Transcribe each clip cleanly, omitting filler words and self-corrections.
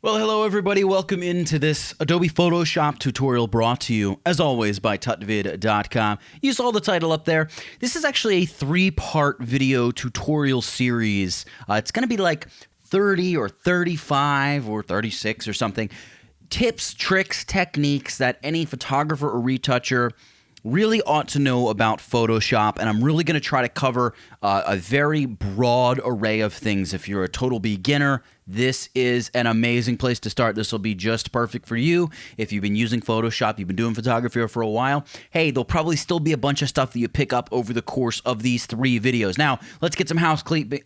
Well, hello everybody. Welcome into this Adobe Photoshop tutorial brought to you, as always, by tutvid.com. You saw the title up there. This is actually a 3-part video tutorial series. It's going to be like 30 or 35 or 36 or something. Tips, tricks, techniques that any photographer or retoucher really ought to know about Photoshop, and I'm really going to try to cover a very broad array of things. If you're a total beginner, this is an amazing place to start. This will be just perfect for you. If you've been using Photoshop, you've been doing photography for a while, hey, there'll probably still be a bunch of stuff that you pick up over the course of these 3 videos. Now, let's get some housekeeping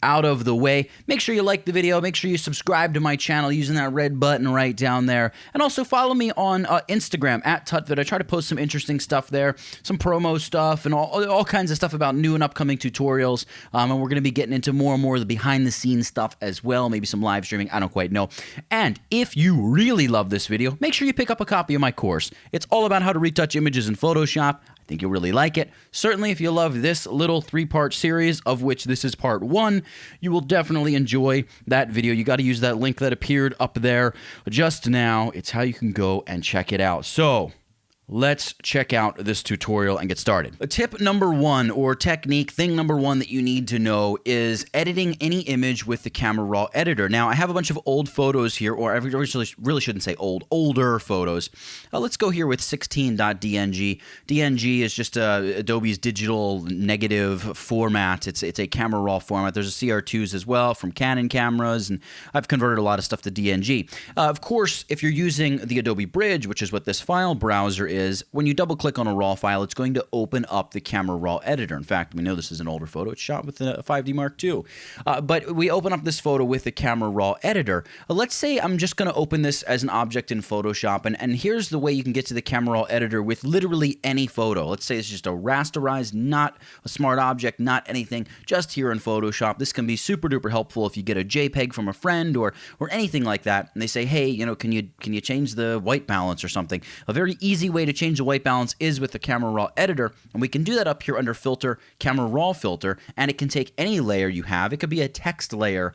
out of the way. Make sure you like the video. Make sure you subscribe to my channel using that red button right down there. And also follow me on Instagram at tutvid. I try to post some interesting stuff there, some promo stuff, and all kinds of stuff about new and upcoming tutorials. And we're going to be getting into more and more of the behind-the-scenes stuff as well, maybe some live streaming, I don't quite know. And if you really love this video, make sure you pick up a copy of my course. It's all about how to retouch images in Photoshop. I think you'll really like it. Certainly, if you love this little 3-part series, of which this is part 1, you will definitely enjoy that video. You got to use that link that appeared up there just now. It's how you can go and check it out. So let's check out this tutorial and get started. Tip number 1, or technique, thing number 1 that you need to know is editing any image with the Camera Raw editor. Now, I have a bunch of old photos here, or I really shouldn't say old, older photos. Let's go here with 16.dng. DNG is just Adobe's digital negative format. It's a Camera Raw format. There's a CR2s as well from Canon cameras, and I've converted a lot of stuff to DNG. Of course, if you're using the Adobe Bridge, which is what this file browser is, when you double click on a raw file, it's going to open up the Camera Raw editor. In fact, we know this is an older photo. It's shot with a 5D Mark II. But we open up this photo with the Camera Raw editor. Let's say I'm just going to open this as an object in Photoshop, and here's the way you can get to the Camera Raw editor with literally any photo. Let's say it's just a rasterized, not a smart object, not anything, just here in Photoshop. This can be super duper helpful if you get a JPEG from a friend or anything like that, and they say, hey, you know, can you change the white balance or something? A very easy way to change the white balance is with the Camera Raw editor, and we can do that up here under Filter, Camera Raw Filter, and it can take any layer you have. It could be a text layer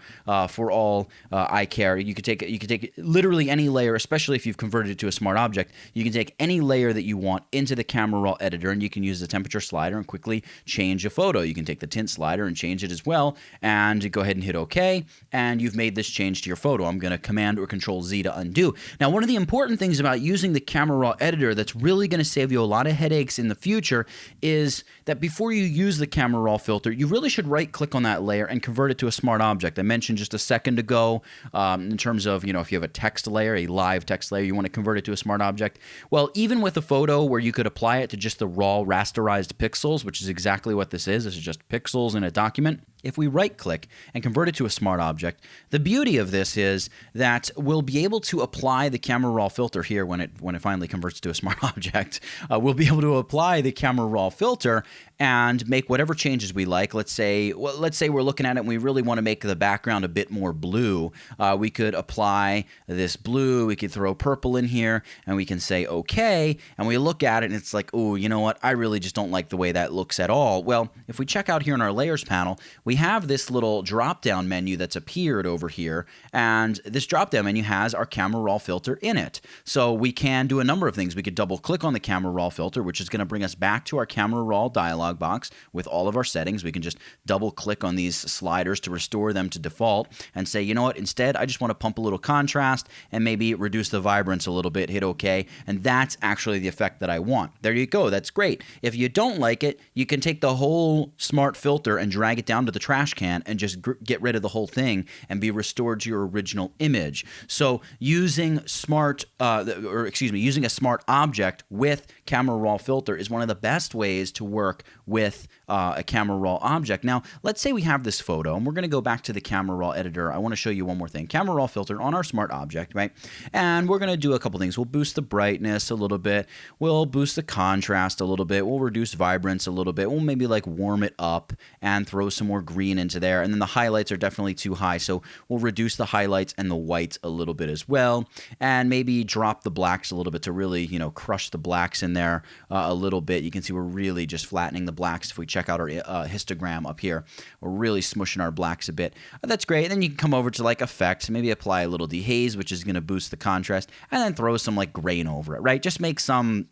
for all I care. You could take literally any layer, especially if you've converted it to a smart object. You can take any layer that you want into the Camera Raw editor, and you can use the temperature slider and quickly change a photo. You can take the tint slider and change it as well, and go ahead and hit OK, and you've made this change to your photo. I'm going to Command or Control Z to undo. Now, one of the important things about using the Camera Raw editor that's really going to save you a lot of headaches in the future is that before you use the Camera Raw filter, you really should right-click on that layer and convert it to a smart object. I mentioned just a second ago in terms of, you know, if you have a text layer, a live text layer, you want to convert it to a smart object. Well, even with a photo where you could apply it to just the raw rasterized pixels, which is exactly what this is just pixels in a document. If we right-click and convert it to a smart object, the beauty of this is that we'll be able to apply the Camera Raw filter here when it finally converts to a smart object. We'll be able to apply the Camera Raw filter and make whatever changes we like. Let's say we're looking at it and we really want to make the background a bit more blue. We could apply this blue. We could throw purple in here, and we can say OK. And we look at it, and it's like, oh, you know what? I really just don't like the way that looks at all. Well, if we check out here in our Layers panel, we have this little drop-down menu that's appeared over here, and this drop-down menu has our Camera Raw filter in it. So we can do a number of things. We could double-click on the Camera Raw filter, which is going to bring us back to our Camera Raw dialog box with all of our settings. We can just double-click on these sliders to restore them to default and say, you know what, instead, I just want to pump a little contrast and maybe reduce the vibrance a little bit, hit OK, and that's actually the effect that I want. There you go. That's great. If you don't like it, you can take the whole smart filter and drag it down to the trash can and just get rid of the whole thing and be restored to your original image. So using a smart object with Camera Raw filter is one of the best ways to work with a Camera Raw object. Now, let's say we have this photo, and we're going to go back to the Camera Raw editor. I want to show you one more thing. Camera Raw filter on our smart object, right? And we're going to do a couple things. We'll boost the brightness a little bit. We'll boost the contrast a little bit. We'll reduce vibrance a little bit. We'll maybe like warm it up and throw some more green into there. And then the highlights are definitely too high, so we'll reduce the highlights and the whites a little bit as well, and maybe drop the blacks a little bit to really, you know, crush brush the blacks in there a little bit. You can see we're really just flattening the blacks. If we check out our histogram up here, we're really smushing our blacks a bit. That's great. And then you can come over to like effects, maybe apply a little dehaze, which is going to boost the contrast, and then throw some like grain over it, right? Just make some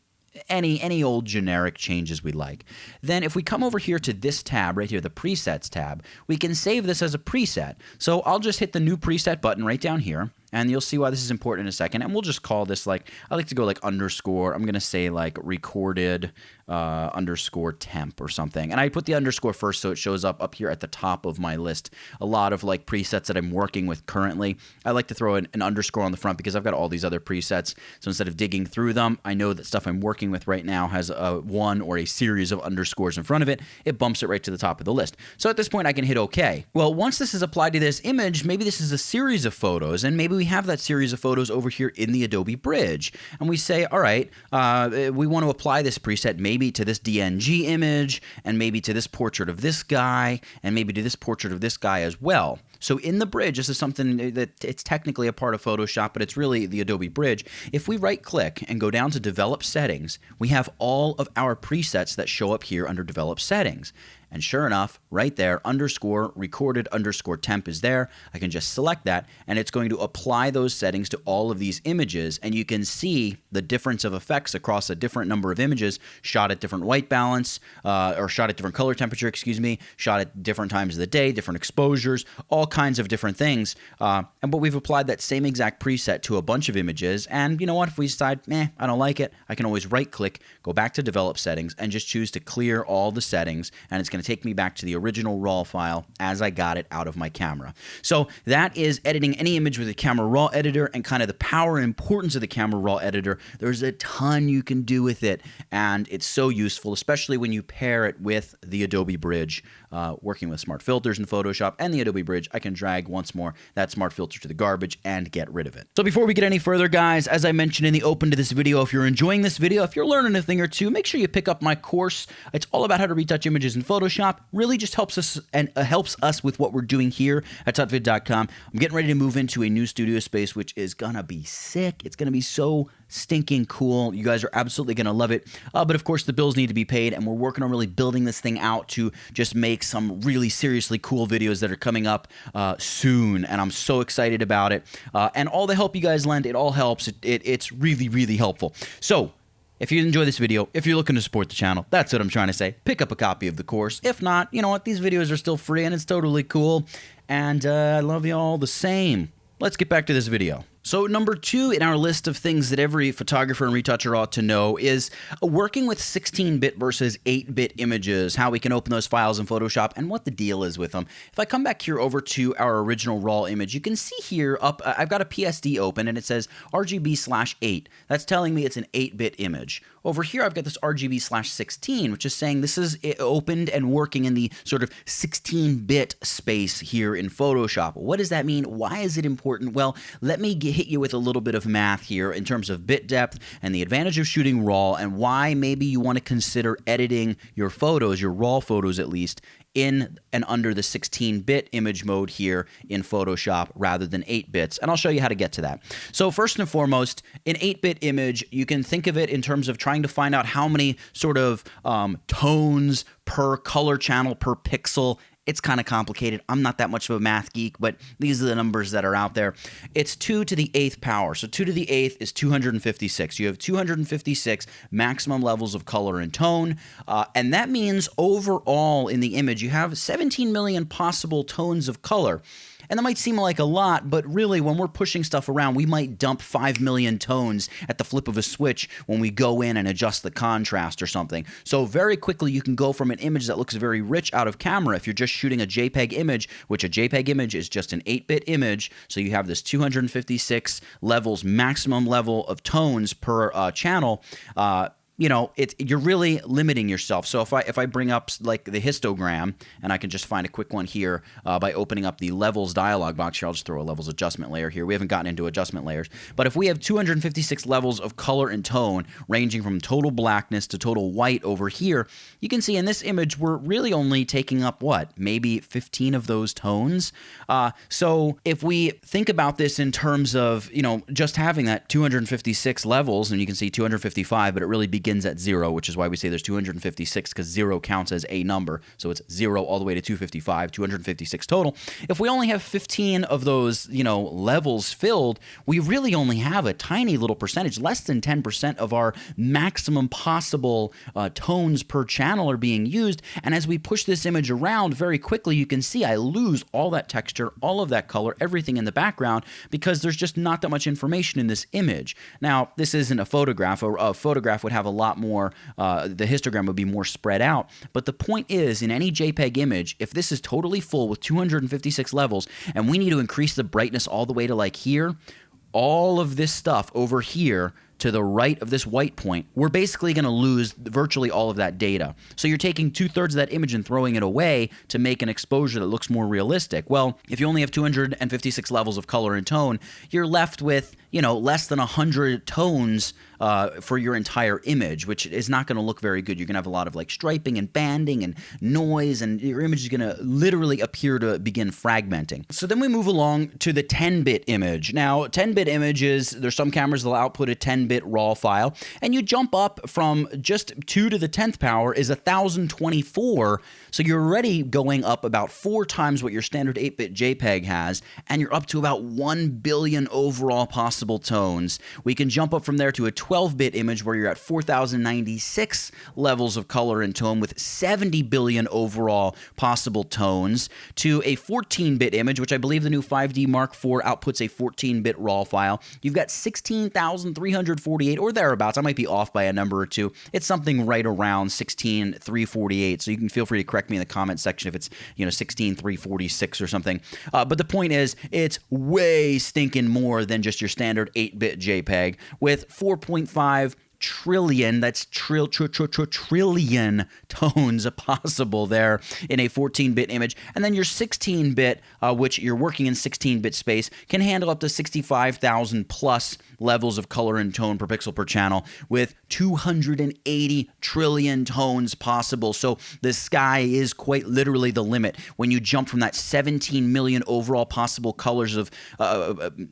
any old generic changes we like. Then if we come over here to this tab right here, the presets tab, we can save this as a preset. So I'll just hit the new preset button right down here, and you'll see why this is important in a second. And we'll just call this like, I like to go like underscore, I'm going to say like recorded underscore temp or something. And I put the underscore first so it shows up here at the top of my list. A lot of like presets that I'm working with currently, I like to throw an underscore on the front because I've got all these other presets. So instead of digging through them, I know that stuff I'm working with right now has a one or a series of underscores in front of it. It bumps it right to the top of the list. So at this point I can hit OK. Well, once this is applied to this image, maybe this is a series of photos, and maybe we have that series of photos over here in the Adobe Bridge. And we say, all right, we want to apply this preset maybe to this DNG image, and maybe to this portrait of this guy, and maybe to this portrait of this guy as well. So in the Bridge, this is something that it's technically a part of Photoshop, but it's really the Adobe Bridge. If we right-click and go down to Develop Settings, we have all of our presets that show up here under Develop Settings. And sure enough, right there, underscore recorded underscore temp is there. I can just select that, and it's going to apply those settings to all of these images. And you can see the difference of effects across a different number of images, shot at different white balance, or shot at different color temperature, excuse me, shot at different times of the day, different exposures, all kinds of different things. But we've applied that same exact preset to a bunch of images. And you know what? If we decide, I don't like it, I can always right-click, go back to Develop Settings, and just choose to clear all the settings, and it's going to take me back to the original RAW file as I got it out of my camera. So that is editing any image with a Camera Raw editor, and kind of the power and importance of the Camera Raw editor. There's a ton you can do with it, and it's so useful, especially when you pair it with the Adobe Bridge. Working with smart filters in Photoshop and the Adobe Bridge, I can drag once more that smart filter to the garbage and get rid of it. So before we get any further, guys, as I mentioned in the open to this video, if you're enjoying this video, if you're learning a thing or two, make sure you pick up my course. It's all about how to retouch images in Photoshop. Really just helps us and helps us with what we're doing here at tutvid.com. I'm getting ready to move into a new studio space, which is gonna be sick. It's gonna be so stinking cool. You guys are absolutely gonna love it. But of course, the bills need to be paid, and we're working on really building this thing out to just make some really seriously cool videos that are coming up soon, and I'm so excited about it. And all the help you guys lend, it all helps. It's really, really helpful. So if you enjoy this video, if you're looking to support the channel, that's what I'm trying to say. Pick up a copy of the course. If not, you know what? These videos are still free, and it's totally cool. And I love you all the same. Let's get back to this video. So number 2 in our list of things that every photographer and retoucher ought to know is working with 16-bit versus 8-bit images, how we can open those files in Photoshop, and what the deal is with them. If I come back here over to our original RAW image, you can see here up, I've got a PSD open, and it says RGB/8. That's telling me it's an 8-bit image. Over here, I've got this RGB/16, which is saying this is opened and working in the sort of 16-bit space here in Photoshop. What does that mean? Why is it important? Well, let me hit you with a little bit of math here in terms of bit depth and the advantage of shooting RAW, and why maybe you want to consider editing your photos, your RAW photos at least, in and under the 16-bit image mode here in Photoshop rather than 8 bits, and I'll show you how to get to that. So first and foremost, an 8-bit image, you can think of it in terms of trying to find out how many sort of tones per color channel per pixel. It's kind of complicated. I'm not that much of a math geek, but these are the numbers that are out there. It's 2 to the 8th power. So 2 to the 8th is 256. You have 256 maximum levels of color and tone. And that means overall in the image, you have 17 million possible tones of color. And that might seem like a lot, but really when we're pushing stuff around, we might dump 5 million tones at the flip of a switch when we go in and adjust the contrast or something. So very quickly you can go from an image that looks very rich out of camera if you're just shooting a JPEG image, which a JPEG image is just an 8-bit image, so you have this 256 levels, maximum level of tones per channel, you know, you're really limiting yourself. So if I bring up like the histogram, and I can just find a quick one here by opening up the levels dialog box here. I'll just throw a levels adjustment layer here. We haven't gotten into adjustment layers, but if we have 256 levels of color and tone ranging from total blackness to total white over here, you can see in this image we're really only taking up what, maybe 15 of those tones. So if we think about this in terms of, you know, just having that 256 levels, and you can see 255, but it really begins at 0, which is why we say there's 256, because 0 counts as a number. So it's 0 all the way to 255, 256 total. If we only have 15 of those, you know, levels filled, we really only have a tiny little percentage, less than 10% of our maximum possible tones per channel are being used. And as we push this image around very quickly, you can see I lose all that texture, all of that color, everything in the background, because there's just not that much information in this image. Now, this isn't a photograph. A photograph would have a lot more, the histogram would be more spread out. But the point is, in any JPEG image, if this is totally full with 256 levels, and we need to increase the brightness all the way to like here, all of this stuff over here to the right of this white point, we're basically going to lose virtually all of that data. So you're taking 2/3 of that image and throwing it away to make an exposure that looks more realistic. Well, if you only have 256 levels of color and tone, you're left with, you know, less than 100 tones for your entire image, which is not going to look very good. You're going to have a lot of like striping and banding and noise, and your image is going to literally appear to begin fragmenting. So then we move along to the 10-bit image. Now, 10-bit images, there's some cameras that'll output a 10-bit raw file, and you jump up from just 2 to the 10th power is 1024. So you're already going up about 4 times what your standard 8-bit JPEG has, and you're up to about 1 billion overall possible tones. We can jump up from there to a 12-bit image where you're at 4,096 levels of color and tone with 70 billion overall possible tones, to a 14-bit image, which I believe the new 5D Mark IV outputs a 14-bit raw file. You've got 16,348 or thereabouts. I might be off by a number or two. It's something right around 16,348. So you can feel free to correct me in the comment section if it's, you know, 16,346 or something. But the point is, it's way stinking more than just your standard 8-bit JPEG with 4.5 trillion, that's trillion tones possible there in a 14-bit image. And then your 16-bit, which you're working in 16-bit space, can handle up to 65,000 plus levels of color and tone per pixel per channel with 280 trillion tones possible. So the sky is quite literally the limit when you jump from that 17 million overall possible colors of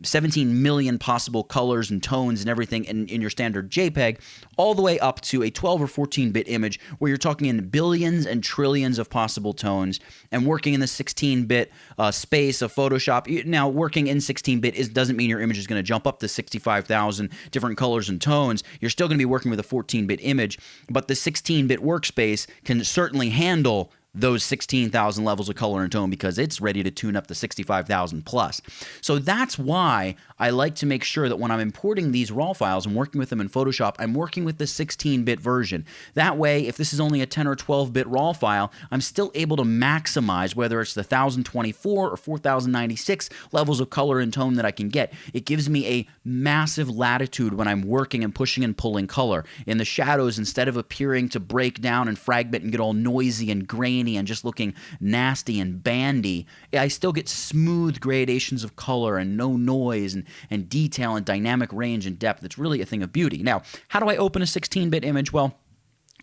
17 million possible colors and tones and everything in your standard JPEG, all the way up to a 12 or 14-bit image where you're talking in billions and trillions of possible tones, and working in the 16-bit space of Photoshop. Now, working in 16-bit doesn't mean your image is going to jump up to 65,000 different colors and tones. You're still going to be working with a 14-bit image, but the 16-bit workspace can certainly handle those 16,000 levels of color and tone because it's ready to tune up to 65,000 plus. So that's why I like to make sure that when I'm importing these raw files and working with them in Photoshop, I'm working with the 16-bit version. That way, if this is only a 10 or 12-bit raw file, I'm still able to maximize whether it's the 1024 or 4096 levels of color and tone that I can get. It gives me a massive latitude when I'm working and pushing and pulling color. In the shadows, instead of appearing to break down and fragment and get all noisy and grainy and just looking nasty and bandy, I still get smooth gradations of color and no noise and detail and dynamic range and depth. It's really a thing of beauty. Now, how do I open a 16-bit image? Well,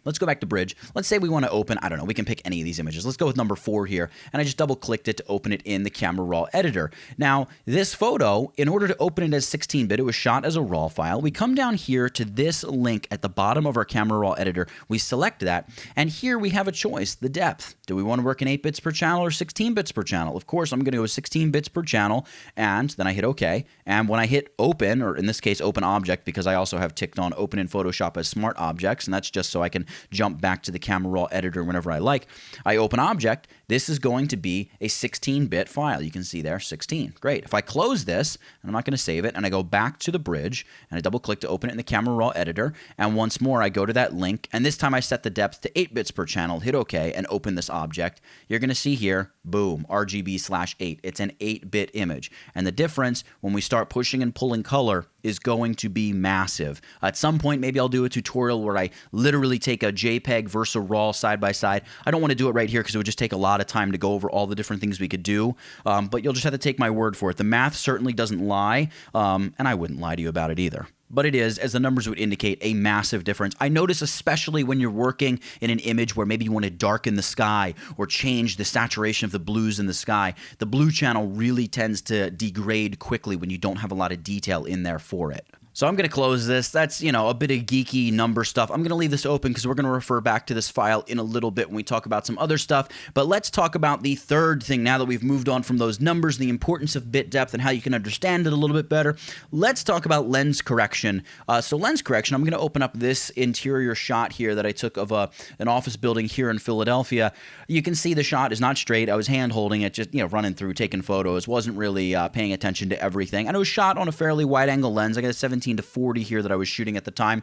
let's go back to Bridge. Let's say we want to open, I don't know, we can pick any of these images. Let's go with number 4 here, and I just double-clicked it to open it in the Camera Raw editor. Now, this photo, in order to open it as 16-bit, it was shot as a RAW file. We come down here to this link at the bottom of our Camera Raw editor. We select that, and here we have a choice, the depth. Do we want to work in 8 bits per channel or 16 bits per channel? Of course, I'm going to go with 16 bits per channel, and then I hit OK. And when I hit Open, or in this case, Open Object, because I also have ticked on Open in Photoshop as Smart Objects, and that's just so I can jump back to the Camera Raw editor whenever I like. I open Object. This is going to be a 16-bit file. You can see there, 16. Great. If I close this, and I'm not going to save it, and I go back to the Bridge, and I double-click to open it in the Camera Raw editor, and once more, I go to that link, and this time I set the depth to 8 bits per channel, hit OK, and open this object. You're going to see here, boom, RGB/8. It's an 8-bit image. And the difference when we start pushing and pulling color is going to be massive. At some point, maybe I'll do a tutorial where I literally take a JPEG versus a RAW side by side. I don't want to do it right here because it would just take a lot of time to go over all the different things we could do, but you'll just have to take my word for it. The math certainly doesn't lie, and I wouldn't lie to you about it either. But it is, as the numbers would indicate, a massive difference. I notice especially when you're working in an image where maybe you want to darken the sky or change the saturation of the blues in the sky, the blue channel really tends to degrade quickly when you don't have a lot of detail in there for it. So I'm going to close this. That's, you know, a bit of geeky number stuff. I'm going to leave this open because we're going to refer back to this file in a little bit when we talk about some other stuff. But let's talk about the third thing now that we've moved on from those numbers, the importance of bit depth and how you can understand it a little bit better. Let's talk about lens correction. So lens correction, I'm going to open up this interior shot here that I took of an office building here in Philadelphia. You can see the shot is not straight. I was hand holding it, just, you know, running through, taking photos. Wasn't really paying attention to everything. And it was shot on a fairly wide angle lens. I got a 17 to 40 here that I was shooting at the time.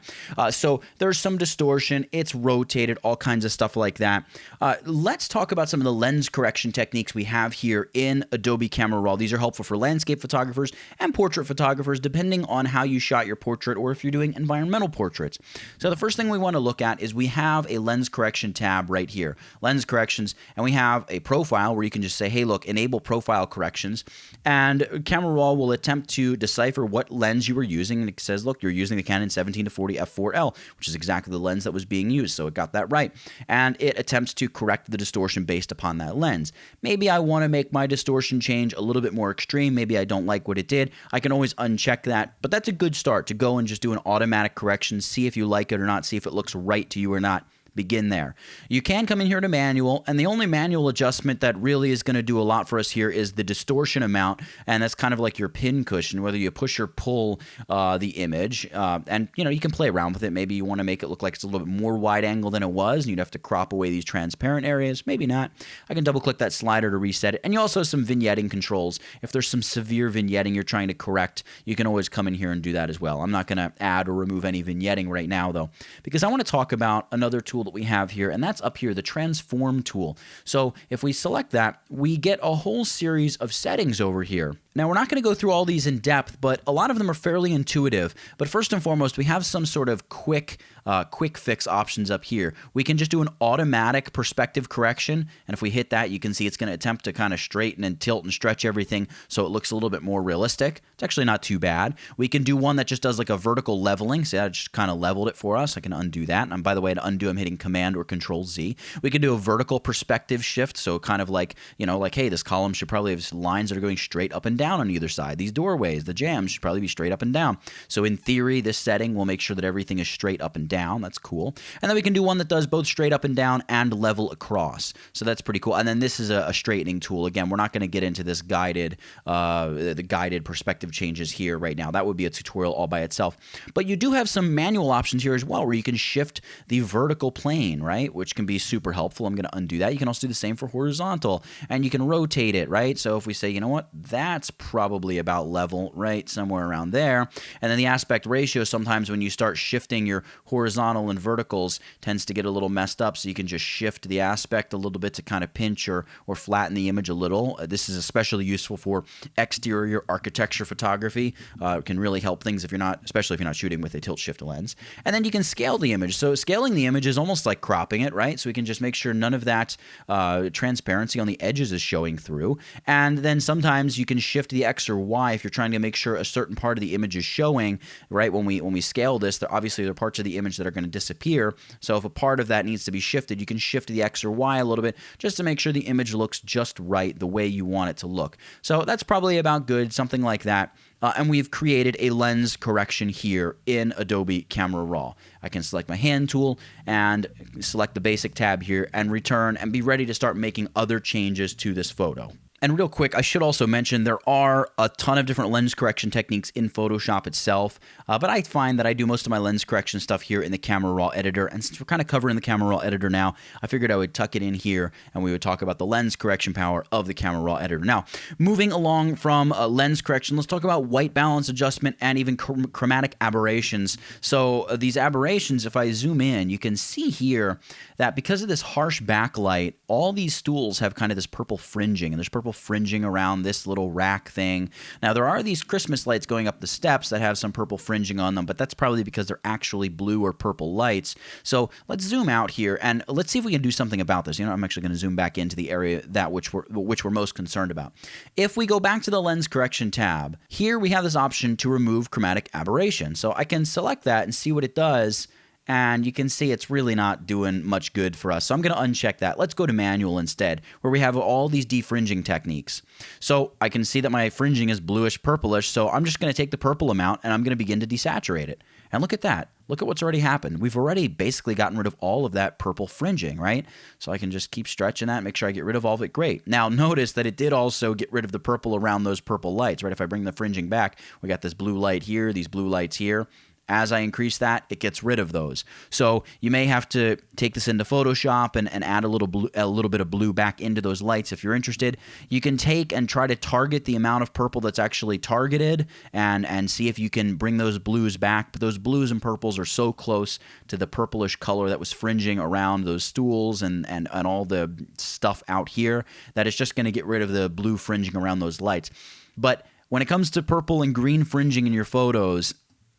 So there's some distortion. It's rotated, all kinds of stuff like that. Let's talk about some of the lens correction techniques we have here in Adobe Camera Raw. These are helpful for landscape photographers and portrait photographers, depending on how you shot your portrait or if you're doing environmental portraits. So the first thing we want to look at is we have a lens correction tab right here, lens corrections, and we have a profile where you can just say, hey, look, enable profile corrections, and Camera Raw will attempt to decipher what lens you were using, and it says, look, you're using the Canon 17 to 40 f4L, which is exactly the lens that was being used, so it got that right. And it attempts to correct the distortion based upon that lens. Maybe I want to make my distortion change a little bit more extreme. Maybe I don't like what it did. I can always uncheck that, but that's a good start to go and just do an automatic correction, see if you like it or not, see if it looks right to you or not. Begin there. You can come in here to manual, and the only manual adjustment that really is going to do a lot for us here is the distortion amount, and that's kind of like your pin cushion, whether you push or pull the image, and you know, you can play around with it. Maybe you want to make it look like it's a little bit more wide angle than it was, and you'd have to crop away these transparent areas. Maybe not. I can double click that slider to reset it, and you also have some vignetting controls. If there's some severe vignetting you're trying to correct, you can always come in here and do that as well. I'm not going to add or remove any vignetting right now, though, because I want to talk about another tool that we have here, and that's up here, the transform tool. So if we select that, we get a whole series of settings over here. Now, we're not going to go through all these in depth, but a lot of them are fairly intuitive. But first and foremost, we have some sort of quick fix options up here. We can just do an automatic perspective correction, and if we hit that, you can see it's going to attempt to kind of straighten and tilt and stretch everything so it looks a little bit more realistic. It's actually not too bad. We can do one that just does like a vertical leveling. See, that just kind of leveled it for us. I can undo that. And by the way, to undo, I'm hitting Command or Control Z. We can do a vertical perspective shift, so kind of like, you know, like, hey, this column should probably have lines that are going straight up and down on either side. These doorways, the jambs should probably be straight up and down. So in theory, this setting will make sure that everything is straight up and down. That's cool. And then we can do one that does both straight up and down and level across. So that's pretty cool. And then this is a straightening tool. Again, we're not going to get into this guided, the guided perspective changes here right now. That would be a tutorial all by itself. But you do have some manual options here as well, where you can shift the vertical plane, right? Which can be super helpful. I'm going to undo that. You can also do the same for horizontal, and you can rotate it, right? So if we say, you know what, that's probably about level, right? Somewhere around there. And then the aspect ratio, sometimes when you start shifting your horizontal and verticals, tends to get a little messed up. So you can just shift the aspect a little bit to kind of pinch or flatten the image a little. This is especially useful for exterior architecture photography. It can really help things if you're not, especially if you're not shooting with a tilt shift lens. And then you can scale the image. So scaling the image is almost like cropping it, right? So we can just make sure none of that transparency on the edges is showing through. And then sometimes you can shift the X or Y if you're trying to make sure a certain part of the image is showing, right? When we scale this, there are parts of the image that are going to disappear. So if a part of that needs to be shifted, you can shift the X or Y a little bit just to make sure the image looks just right the way you want it to look. So that's probably about good, something like that. And we've created a lens correction here in Adobe Camera Raw. I can select my hand tool and select the basic tab here and return and be ready to start making other changes to this photo. And real quick, I should also mention there are a ton of different lens correction techniques in Photoshop itself, but I find that I do most of my lens correction stuff here in the Camera Raw editor, and since we're kind of covering the Camera Raw editor now, I figured I would tuck it in here and we would talk about the lens correction power of the Camera Raw editor. Now, moving along from lens correction, let's talk about white balance adjustment and even chromatic aberrations. So these aberrations, if I zoom in, you can see here that because of this harsh backlight, all these stools have kind of this purple fringing, and there's purple purple fringing around this little rack thing. Now, there are these Christmas lights going up the steps that have some purple fringing on them, but that's probably because they're actually blue or purple lights. So let's zoom out here and let's see if we can do something about this. You know, I'm actually going to zoom back into the area that which we're most concerned about. If we go back to the lens correction tab, here we have this option to remove chromatic aberration. So I can select that and see what it does. And you can see it's really not doing much good for us. So I'm going to uncheck that. Let's go to manual instead, where we have all these defringing techniques. So I can see that my fringing is bluish purplish. So I'm just going to take the purple amount and I'm going to begin to desaturate it. And look at that. Look at what's already happened. We've already basically gotten rid of all of that purple fringing, right? So I can just keep stretching that, make sure I get rid of all of it. Great. Now notice that it did also get rid of the purple around those purple lights, right? If I bring the fringing back, we got this blue light here, these blue lights here. As I increase that, it gets rid of those. So you may have to take this into Photoshop and add a little bit of blue back into those lights if you're interested. You can take and try to target the amount of purple that's actually targeted and see if you can bring those blues back. But those blues and purples are so close to the purplish color that was fringing around those stools and all the stuff out here that it's just going to get rid of the blue fringing around those lights. But when it comes to purple and green fringing in your photos,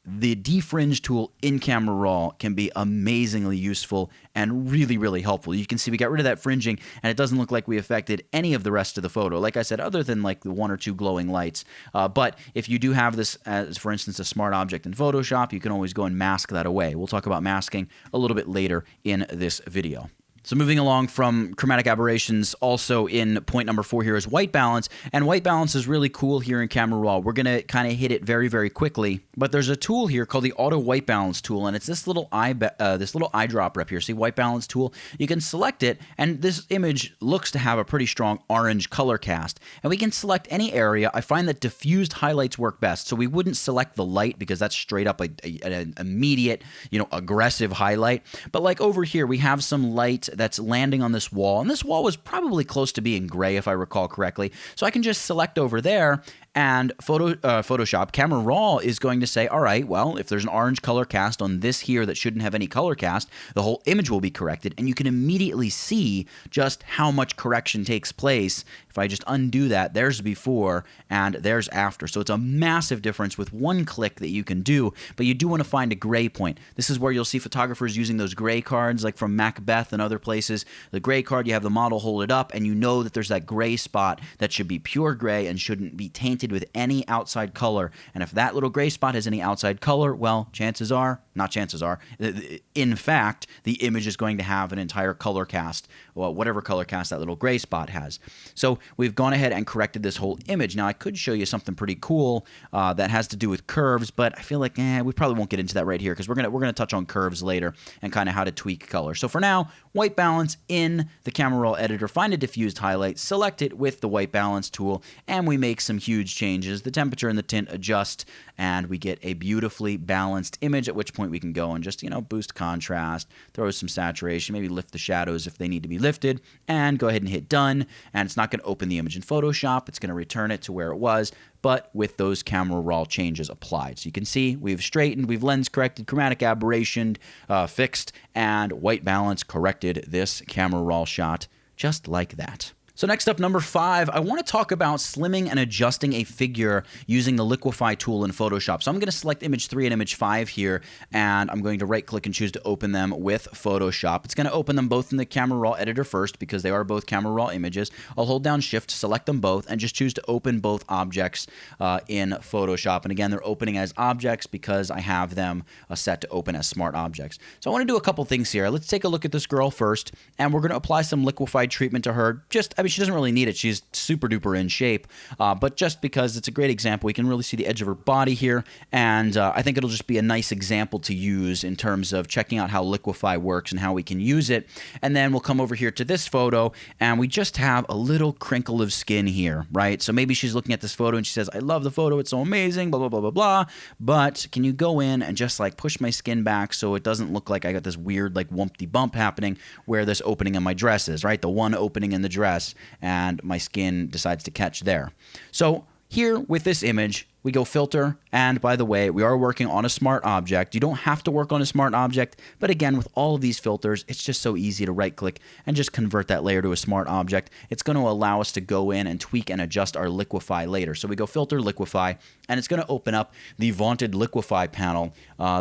the defringe tool in Camera Raw can be amazingly useful and really, really helpful. You can see we got rid of that fringing, and it doesn't look like we affected any of the rest of the photo. Like I said, other than like the one or two glowing lights. But if you do have this as, for instance, a smart object in Photoshop, you can always go and mask that away. We'll talk about masking a little bit later in this video. So moving along from chromatic aberrations, also in point number 4 here is white balance. And white balance is really cool here in Camera Raw. We're going to kind of hit it very, very quickly. But there's a tool here called the Auto White Balance tool, and it's this little eyedropper up here. See, white balance tool? You can select it, and this image looks to have a pretty strong orange color cast. And we can select any area. I find that diffused highlights work best. So we wouldn't select the light because that's straight up an immediate, aggressive highlight. But like over here, we have some light that's landing on this wall, and this wall was probably close to being gray if I recall correctly. So I can just select over there, and Photoshop Camera Raw is going to say, all right, well, if there's an orange color cast on this here that shouldn't have any color cast, the whole image will be corrected, and you can immediately see just how much correction takes place. If I just undo that, there's before and there's after. So it's a massive difference with one click that you can do, but you do want to find a gray point. This is where you'll see photographers using those gray cards, like from Macbeth and other places. The gray card, you have the model hold it up, and you know that there's that gray spot that should be pure gray and shouldn't be tainted with any outside color. And if that little gray spot has any outside color, well, in fact, the image is going to have an entire color cast, well, whatever color cast that little gray spot has. So we've gone ahead and corrected this whole image. Now, I could show you something pretty cool that has to do with curves, but I feel like we probably won't get into that right here because we're gonna touch on curves later and kind of how to tweak color. So for now, white balance in the Camera Raw editor. Find a diffused highlight, select it with the white balance tool, and we make some huge changes. The temperature and the tint adjust, and we get a beautifully balanced image, at which point we can go and just, boost contrast, throw some saturation, maybe lift the shadows if they need to be lifted, and go ahead and hit done. And it's not going to open the image in Photoshop. It's going to return it to where it was, but with those Camera Raw changes applied. So you can see we've straightened, we've lens corrected, chromatic aberration fixed, and white balance corrected this Camera Raw shot just like that. So next up, number 5, I want to talk about slimming and adjusting a figure using the Liquify tool in Photoshop. So I'm going to select image 3 and image 5 here, and I'm going to right-click and choose to open them with Photoshop. It's going to open them both in the Camera Raw editor first because they are both Camera Raw images. I'll hold down Shift, select them both, and just choose to open both objects in Photoshop. And again, they're opening as objects because I have them set to open as smart objects. So I want to do a couple things here. Let's take a look at this girl first, and we're going to apply some Liquify treatment to her. She doesn't really need it. She's super duper in shape, but just because it's a great example, we can really see the edge of her body here, and I think it'll just be a nice example to use in terms of checking out how Liquify works and how we can use it. And then we'll come over here to this photo, and we just have a little crinkle of skin here, right? So maybe she's looking at this photo and she says, I love the photo, it's so amazing, blah, blah, blah, blah, blah, but can you go in and just like push my skin back so it doesn't look like I got this weird like wumpty bump happening where this opening in my dress is, right? The one opening in the dress, and my skin decides to catch there. So here with this image, we go filter, and by the way, we are working on a smart object. You don't have to work on a smart object, but again, with all of these filters, it's just so easy to right click and just convert that layer to a smart object. It's going to allow us to go in and tweak and adjust our Liquify later. So we go filter, Liquify, and it's going to open up the vaunted Liquify panel,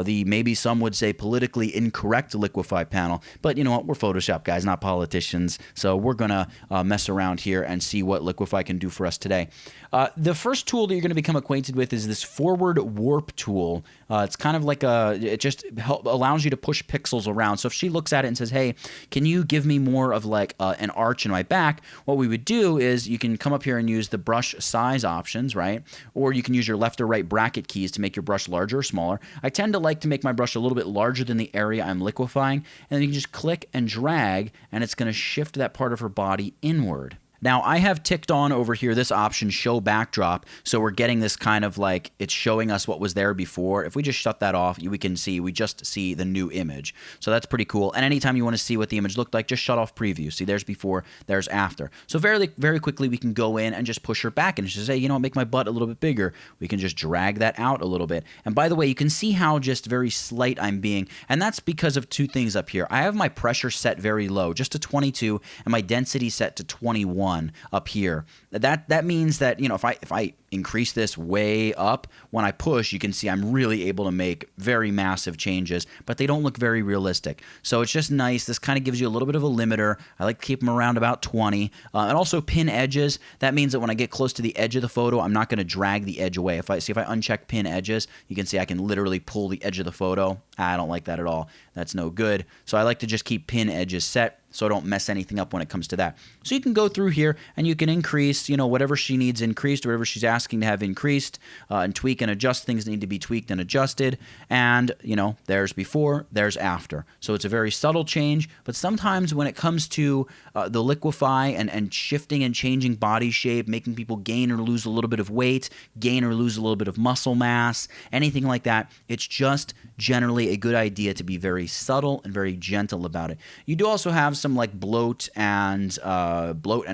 the maybe some would say politically incorrect Liquify panel, but you know what, we're Photoshop guys, not politicians, so we're going to mess around here and see what Liquify can do for us today. The first tool that you're going to become acquainted with is this forward warp tool. It's kind of like it just allows you to push pixels around. So if she looks at it and says, hey, can you give me more of like an arch in my back? What we would do is you can come up here and use the brush size options, right? Or you can use your left or right bracket keys to make your brush larger or smaller. I tend to like to make my brush a little bit larger than the area I'm liquefying. And then you can just click and drag, and it's going to shift that part of her body inward. Now, I have ticked on over here this option, show backdrop, so we're getting this kind of like, it's showing us what was there before. If we just shut that off, we can see, we just see the new image. So that's pretty cool. And anytime you want to see what the image looked like, just shut off preview. See, there's before, there's after. So very, very quickly, we can go in and just push her back and just say, you know, make my butt a little bit bigger. We can just drag that out a little bit. And by the way, you can see how just very slight I'm being. And that's because of two things up here. I have my pressure set very low, just to 22, and my density set to 21. Up here. That means that, you know, if I increase this way up, when I push, you can see I'm really able to make very massive changes, but they don't look very realistic. So it's just nice. This kind of gives you a little bit of a limiter. I like to keep them around about 20. And also pin edges. That means that when I get close to the edge of the photo, I'm not going to drag the edge away. If I uncheck pin edges, you can see I can literally pull the edge of the photo. I don't like that at all. That's no good. So I like to just keep pin edges set so I don't mess anything up when it comes to that. So you can go through here and you can increase, you know, whatever she needs increased, whatever she's asking to have increased, and tweak and adjust things that need to be tweaked and adjusted. And, you know, there's before, there's after. So it's a very subtle change, but sometimes when it comes to the Liquify and shifting and changing body shape, making people gain or lose a little bit of weight, gain or lose a little bit of muscle mass, anything like that, it's just generally a good idea to be very subtle and very gentle about it. You do also have some like bloat and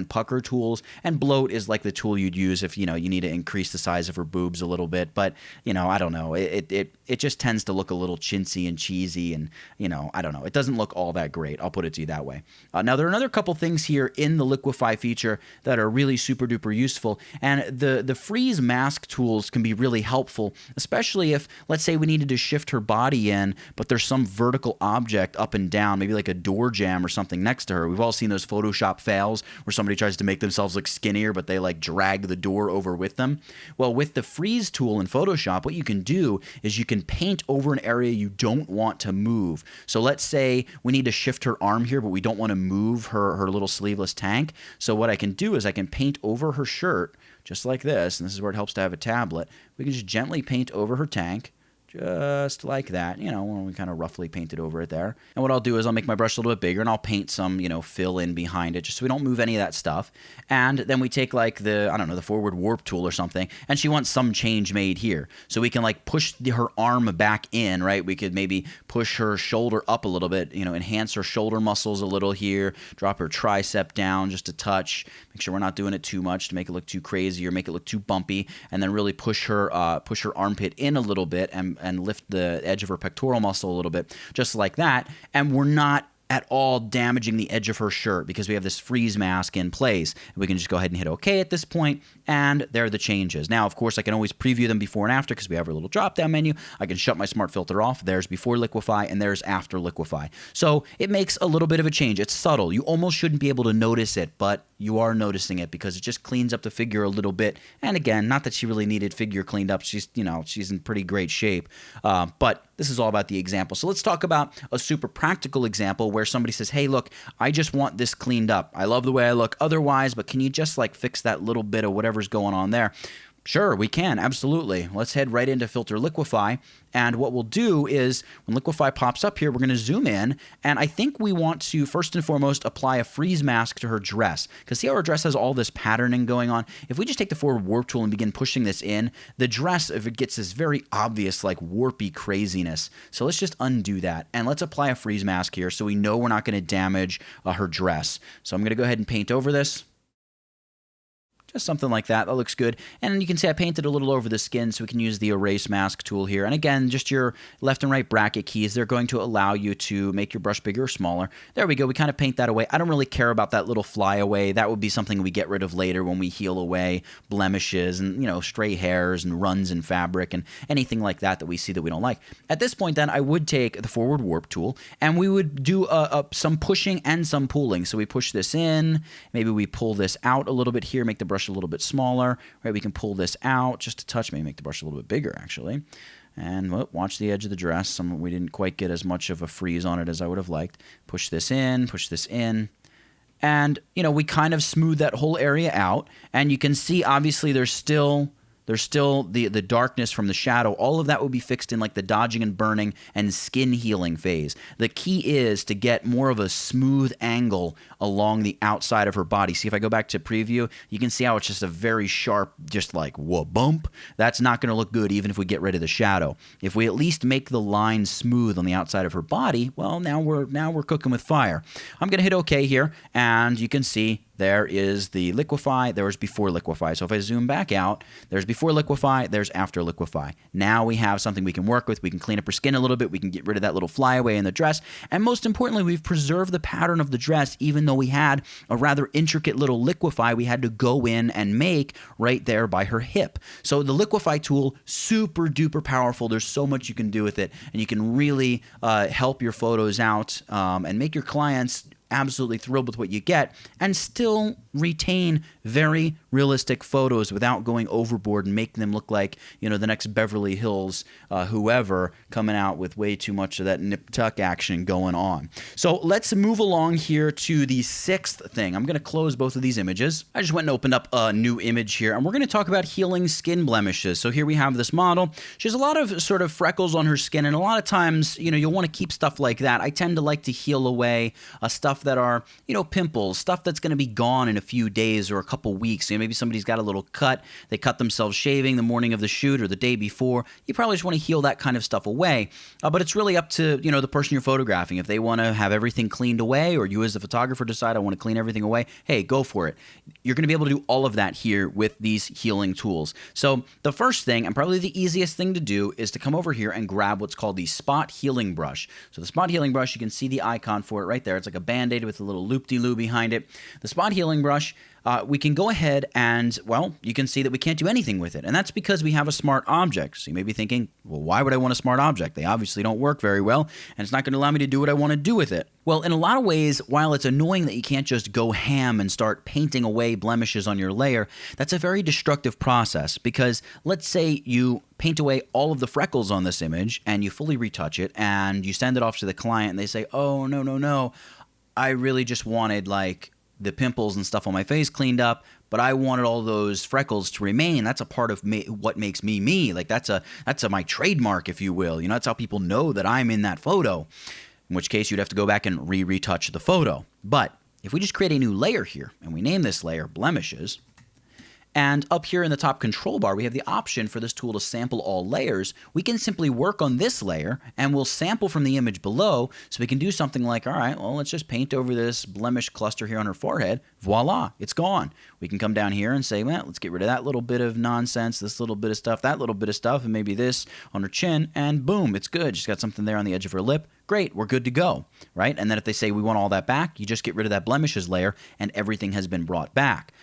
pucker tools, and bloat is like the tool you'd use if, you know, you need to increase the size of her boobs a little bit, but, you know, I don't know, it just tends to look a little chintzy and cheesy, and, you know, I don't know, it doesn't look all that great. I'll put it to you that way. Now there are another couple things here in the Liquify feature that are really super duper useful, and the freeze mask tools can be really helpful, especially if, let's say, we needed to shift her body in, but there's some vertical object up and down, maybe like a door jamb or something next to her. We've all seen those Photoshop fails where somebody tries to make themselves look skinnier, but they like drag the door over with them. Well, with the freeze tool in Photoshop, what you can do is you can paint over an area you don't want to move. So let's say we need to shift her arm here, but we don't want to move her little sleeveless tank. So what I can do is I can paint over her shirt just like this, and this is where it helps to have a tablet. We can just gently paint over her tank, just like that, you know, when we kind of roughly painted over it there. And what I'll do is I'll make my brush a little bit bigger, and I'll paint some, you know, fill in behind it, just so we don't move any of that stuff. And then we take like the, I don't know, the forward warp tool or something, and she wants some change made here. So we can like push her arm back in, right? We could maybe push her shoulder up a little bit, you know, enhance her shoulder muscles a little here, drop her tricep down just a touch, make sure we're not doing it too much to make it look too crazy or make it look too bumpy, and then really push her armpit in a little bit and lift the edge of her pectoral muscle a little bit, just like that. And we're not at all damaging the edge of her shirt because we have this freeze mask in place. And we can just go ahead and hit OK at this point, and there are the changes. Now, of course, I can always preview them before and after because we have our little drop-down menu. I can shut my smart filter off. There's before Liquify, and there's after Liquify. So it makes a little bit of a change. It's subtle. You almost shouldn't be able to notice it, but you are noticing it because it just cleans up the figure a little bit. And again, not that she really needed figure cleaned up. She's, you know, she's in pretty great shape. But this is all about the example. So let's talk about a super practical example where somebody says, hey, look, I just want this cleaned up. I love the way I look otherwise, but can you just like fix that little bit of whatever's going on there? Sure, we can. Absolutely. Let's head right into Filter Liquify. And what we'll do is when Liquify pops up here, we're going to zoom in. And I think we want to, first and foremost, apply a freeze mask to her dress. Because see how her dress has all this patterning going on? If we just take the forward warp tool and begin pushing this in, the dress, if it gets this very obvious, like warpy craziness. So let's just undo that. And let's apply a freeze mask here so we know we're not going to damage her dress. So I'm going to go ahead and paint over this. Just something like that. That looks good. And you can see I painted a little over the skin, so we can use the erase mask tool here. And again, just your left and right bracket keys. They're going to allow you to make your brush bigger or smaller. There we go. We kind of paint that away. I don't really care about that little flyaway. That would be something we get rid of later when we heal away blemishes and, you know, stray hairs and runs in fabric and anything like that that we see that we don't like. At this point, then, I would take the forward warp tool and we would do some pushing and some pulling. So we push this in. Maybe we pull this out a little bit here, make the brush a little bit smaller. Right, we can pull this out just a touch, maybe make the brush a little bit bigger, actually. And well, watch the edge of the dress. We didn't quite get as much of a freeze on it as I would have liked. Push this in, push this in. And, you know, we kind of smooth that whole area out. And you can see, obviously, there's still the darkness from the shadow. All of that will be fixed in like the dodging and burning and skin healing phase. The key is to get more of a smooth angle along the outside of her body. See, if I go back to preview, you can see how it's just a very sharp, just like, whoa, bump. That's not going to look good even if we get rid of the shadow. If we at least make the line smooth on the outside of her body, well, now we're cooking with fire. I'm going to hit OK here, and you can see there is the Liquify, there was before Liquify. So if I zoom back out, there's before Liquify, there's after Liquify. Now we have something we can work with. We can clean up her skin a little bit. We can get rid of that little flyaway in the dress. And most importantly, we've preserved the pattern of the dress, even though we had a rather intricate little Liquify we had to go in and make right there by her hip. So the Liquify tool, super duper powerful. There's so much you can do with it. And you can really help your photos out and make your clients absolutely thrilled with what you get and still retain very realistic photos without going overboard and making them look like, you know, the next Beverly Hills whoever coming out with way too much of that nip tuck action going on. So let's move along here to the sixth thing. I'm going to close both of these images. I just went and opened up a new image here, and we're going to talk about healing skin blemishes. So here we have this model. She has a lot of sort of freckles on her skin, and a lot of times, you know, you'll want to keep stuff like that. I tend to like to heal away stuff that are, you know, pimples, stuff that's going to be gone in a few days or a couple weeks. You know, maybe somebody's got a little cut, they cut themselves shaving the morning of the shoot or the day before. You probably just want to heal that kind of stuff away. But it's really up to, you know, the person you're photographing. If they want to have everything cleaned away, or you as the photographer decide I want to clean everything away, hey, go for it. You're going to be able to do all of that here with these healing tools. So the first thing, and probably the easiest thing to do, is to come over here and grab what's called the Spot Healing Brush. So the Spot Healing Brush, you can see the icon for it right there. It's like a Band-Aid with a little loop-de-loo behind it. The Spot Healing Brush, we can go ahead and, well, you can see that we can't do anything with it. And that's because we have a smart object. So you may be thinking, well, why would I want a smart object? They obviously don't work very well, and it's not going to allow me to do what I want to do with it. Well, in a lot of ways, while it's annoying that you can't just go ham and start painting away blemishes on your layer, that's a very destructive process, because let's say you paint away all of the freckles on this image and you fully retouch it and you send it off to the client and they say, oh, no, I really just wanted like the pimples and stuff on my face cleaned up, but I wanted all those freckles to remain. That's a part of me, what makes me me. Like that's my trademark, if you will. You know, that's how people know that I'm in that photo. In which case you'd have to go back and retouch the photo. But if we just create a new layer here and we name this layer Blemishes, and up here in the top control bar, we have the option for this tool to sample all layers. We can simply work on this layer and we'll sample from the image below. So we can do something like, all right, well, let's just paint over this blemish cluster here on her forehead. Voila, it's gone. We can come down here and say, well, let's get rid of that little bit of nonsense, this little bit of stuff, that little bit of stuff, and maybe this on her chin, and boom, it's good. She's got something there on the edge of her lip. Great, we're good to go, right? And then if they say we want all that back, you just get rid of that blemishes layer and everything has been brought back.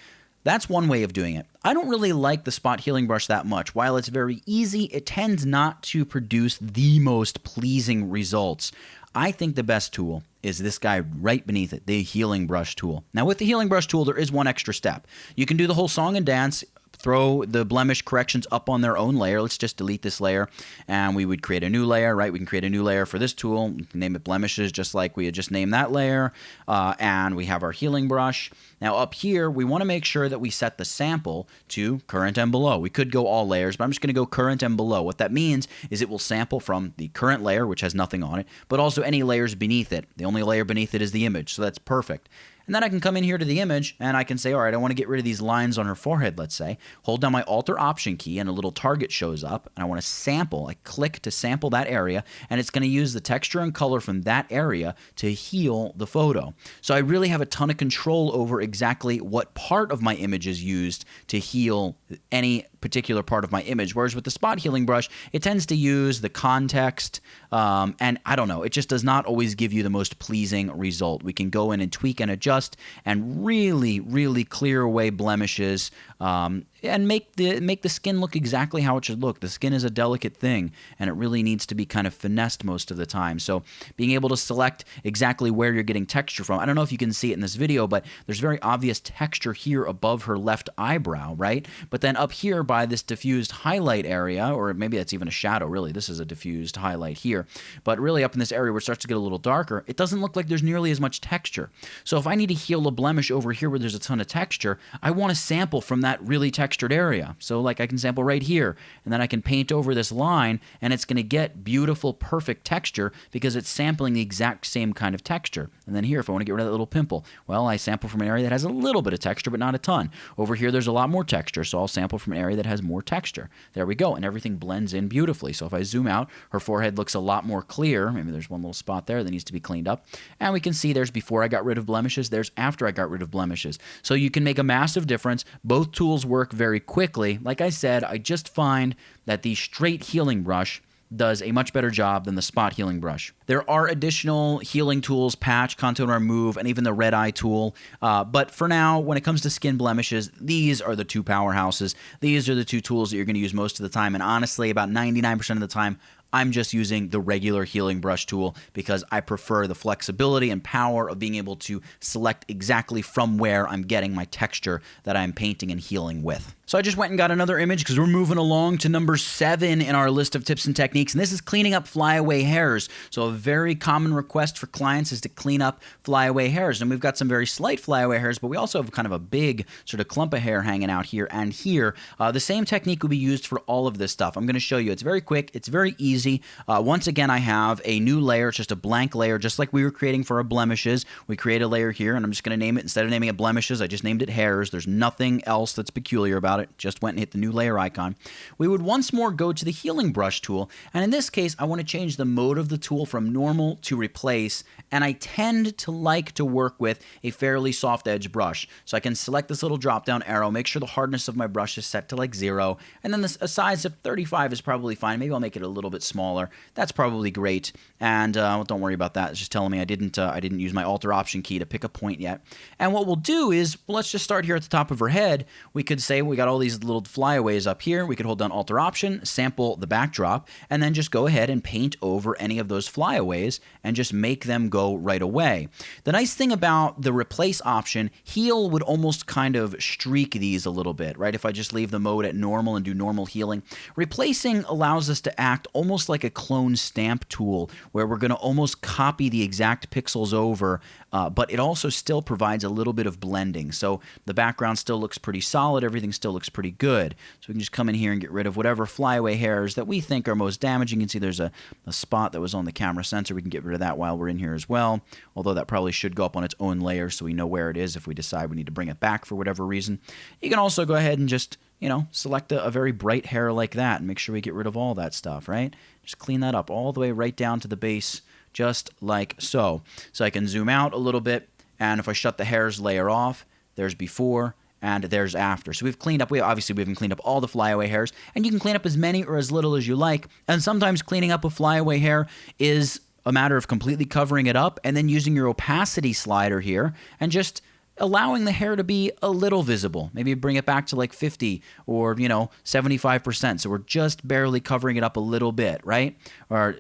That's one way of doing it. I don't really like the Spot Healing Brush that much. While it's very easy, it tends not to produce the most pleasing results. I think the best tool is this guy right beneath it, the Healing Brush tool. Now with the Healing Brush tool, there is one extra step. You can do the whole song and dance, throw the blemish corrections up on their own layer. Let's just delete this layer and we would create a new layer, right? We can create a new layer for this tool, we can name it Blemishes just like we had just named that layer, and we have our healing brush. Now up here, we want to make sure that we set the sample to current and below. We could go all layers, but I'm just going to go current and below. What that means is it will sample from the current layer, which has nothing on it, but also any layers beneath it. The only layer beneath it is the image, so that's perfect. And then I can come in here to the image and I can say, all right, I want to get rid of these lines on her forehead, let's say. Hold down my Alt or Option key and a little target shows up. And I want to sample. I click to sample that area, and it's going to use the texture and color from that area to heal the photo. So I really have a ton of control over exactly what part of my image is used to heal any particular part of my image. Whereas with the spot healing brush, it tends to use the context, and I don't know, it just does not always give you the most pleasing result. We can go in and tweak and adjust and really, really clear away blemishes, and make the skin look exactly how it should look. The skin is a delicate thing, and it really needs to be kind of finessed most of the time. So being able to select exactly where you're getting texture from. I don't know if you can see it in this video, but there's very obvious texture here above her left eyebrow, right? But then up here by this diffused highlight area, or maybe that's even a shadow, really. This is a diffused highlight here. But really up in this area where it starts to get a little darker, it doesn't look like there's nearly as much texture. So if I need to heal a blemish over here where there's a ton of texture, I want to sample from that really textured area. So like I can sample right here, and then I can paint over this line, and it's going to get beautiful, perfect texture because it's sampling the exact same kind of texture. And then here, if I want to get rid of that little pimple, well, I sample from an area that has a little bit of texture, but not a ton. Over here, there's a lot more texture, so I'll sample from an area that has more texture. There we go, and everything blends in beautifully. So if I zoom out, her forehead looks a lot more clear. Maybe there's one little spot there that needs to be cleaned up. And we can see there's before I got rid of blemishes, there's after I got rid of blemishes. So you can make a massive difference. Both tools work very quickly. Like I said, I just find that the straight healing brush does a much better job than the spot healing brush. There are additional healing tools, patch, contour remove, and even the red eye tool. But for now, when it comes to skin blemishes, these are the two powerhouses. These are the two tools that you're going to use most of the time. And honestly, about 99% of the time, I'm just using the regular healing brush tool because I prefer the flexibility and power of being able to select exactly from where I'm getting my texture that I'm painting and healing with. So I just went and got another image because we're moving along to number 7 in our list of tips and techniques, and this is cleaning up flyaway hairs. So a very common request for clients is to clean up flyaway hairs, and we've got some very slight flyaway hairs, but we also have kind of a big sort of clump of hair hanging out here and here. The same technique will be used for all of this stuff. I'm going to show you. It's very quick. It's very easy. Once again, I have a new layer. It's just a blank layer, just like we were creating for our blemishes. We create a layer here, and I'm just going to name it, instead of naming it blemishes, I just named it hairs. There's nothing else that's peculiar about it. Just went and hit the new layer icon. We would once more go to the healing brush tool, and in this case, I want to change the mode of the tool from normal to replace, and I tend to like to work with a fairly soft edge brush. So I can select this little drop down arrow, make sure the hardness of my brush is set to like 0, and then a size of 35 is probably fine. Maybe I'll make it a little bit smaller. That's probably great, and don't worry about that. It's just telling me I didn't use my Alt or Option key to pick a point yet. And what we'll do is, well, let's just start here at the top of her head. We could say we got all these little flyaways up here. We could hold down Alt or Option, sample the backdrop, and then just go ahead and paint over any of those flyaways and just make them go right away. The nice thing about the replace option, heal would almost kind of streak these a little bit, right? If I just leave the mode at normal and do normal healing. Replacing allows us to act almost like a clone stamp tool where we're going to almost copy the exact pixels over, but it also still provides a little bit of blending. So the background still looks pretty solid. Everything still looks pretty good. So we can just come in here and get rid of whatever flyaway hairs that we think are most damaging. You can see there's a spot that was on the camera sensor. We can get rid of that while we're in here as well, although that probably should go up on its own layer so we know where it is if we decide we need to bring it back for whatever reason. You can also go ahead and just, you know, select a very bright hair like that and make sure we get rid of all that stuff, right? Just clean that up all the way right down to the base, just like so. So I can zoom out a little bit, and if I shut the hairs layer off, there's before and there's after. So we've cleaned up, obviously we haven't cleaned up all the flyaway hairs, and you can clean up as many or as little as you like, and sometimes cleaning up a flyaway hair is a matter of completely covering it up and then using your opacity slider here and just allowing the hair to be a little visible. Maybe bring it back to like 50 or, 75%. So we're just barely covering it up a little bit, right? Or,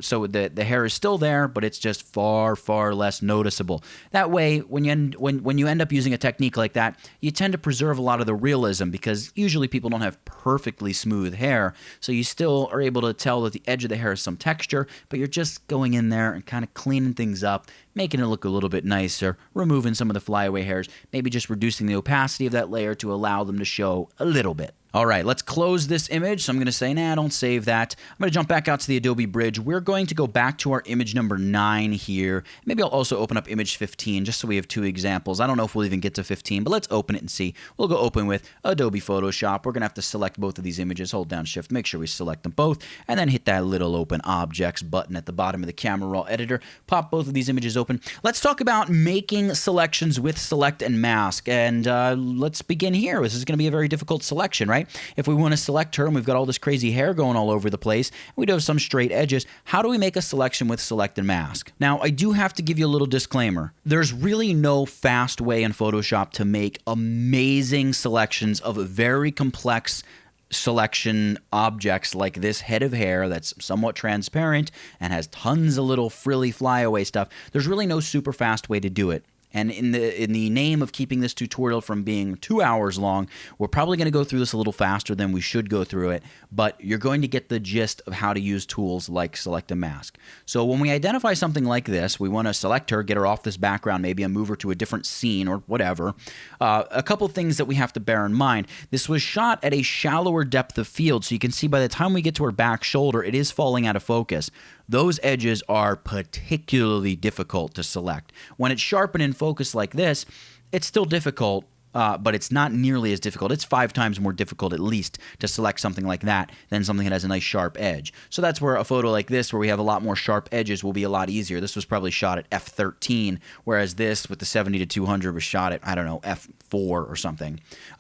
so the hair is still there, but it's just far, far less noticeable. That way, when you end up using a technique like that, you tend to preserve a lot of the realism because usually people don't have perfectly smooth hair. So you still are able to tell that the edge of the hair has some texture, but you're just going in there and kind of cleaning things up, making it look a little bit nicer, removing some of the flyaway hairs, maybe just reducing the opacity of that layer to allow them to show a little bit. All right, let's close this image. So I'm going to say, nah, don't save that. I'm going to jump back out to the Adobe Bridge. We're going to go back to our image number 9 here. Maybe I'll also open up image 15 just so we have 2 examples. I don't know if we'll even get to 15, but let's open it and see. We'll go open with Adobe Photoshop. We're going to have to select both of these images, hold down Shift, make sure we select them both, and then hit that little Open Objects button at the bottom of the Camera Raw editor. Pop both of these images open. Let's talk about making selections with Select and Mask, and let's begin here. This is going to be a very difficult selection, right? If we want to select her and we've got all this crazy hair going all over the place, and we do have some straight edges, how do we make a selection with Select and Mask? Now, I do have to give you a little disclaimer. There's really no fast way in Photoshop to make amazing selections of very complex selection objects like this head of hair that's somewhat transparent and has tons of little frilly flyaway stuff. There's really no super fast way to do it. And in the name of keeping this tutorial from being 2 hours long, we're probably going to go through this a little faster than we should go through it, but you're going to get the gist of how to use tools like Select and Mask. So when we identify something like this, we want to select her, get her off this background, maybe move her to a different scene or whatever. A couple things that we have to bear in mind. This was shot at a shallower depth of field, so you can see by the time we get to her back shoulder, it is falling out of focus. Those edges are particularly difficult to select. When it's sharp and in focus like this, it's still difficult, but it's not nearly as difficult. It's 5 times more difficult at least to select something like that than something that has a nice sharp edge. So that's where a photo like this, where we have a lot more sharp edges, will be a lot easier. This was probably shot at f13, whereas this with the 70 to 200 was shot at, I don't know, f4 or something.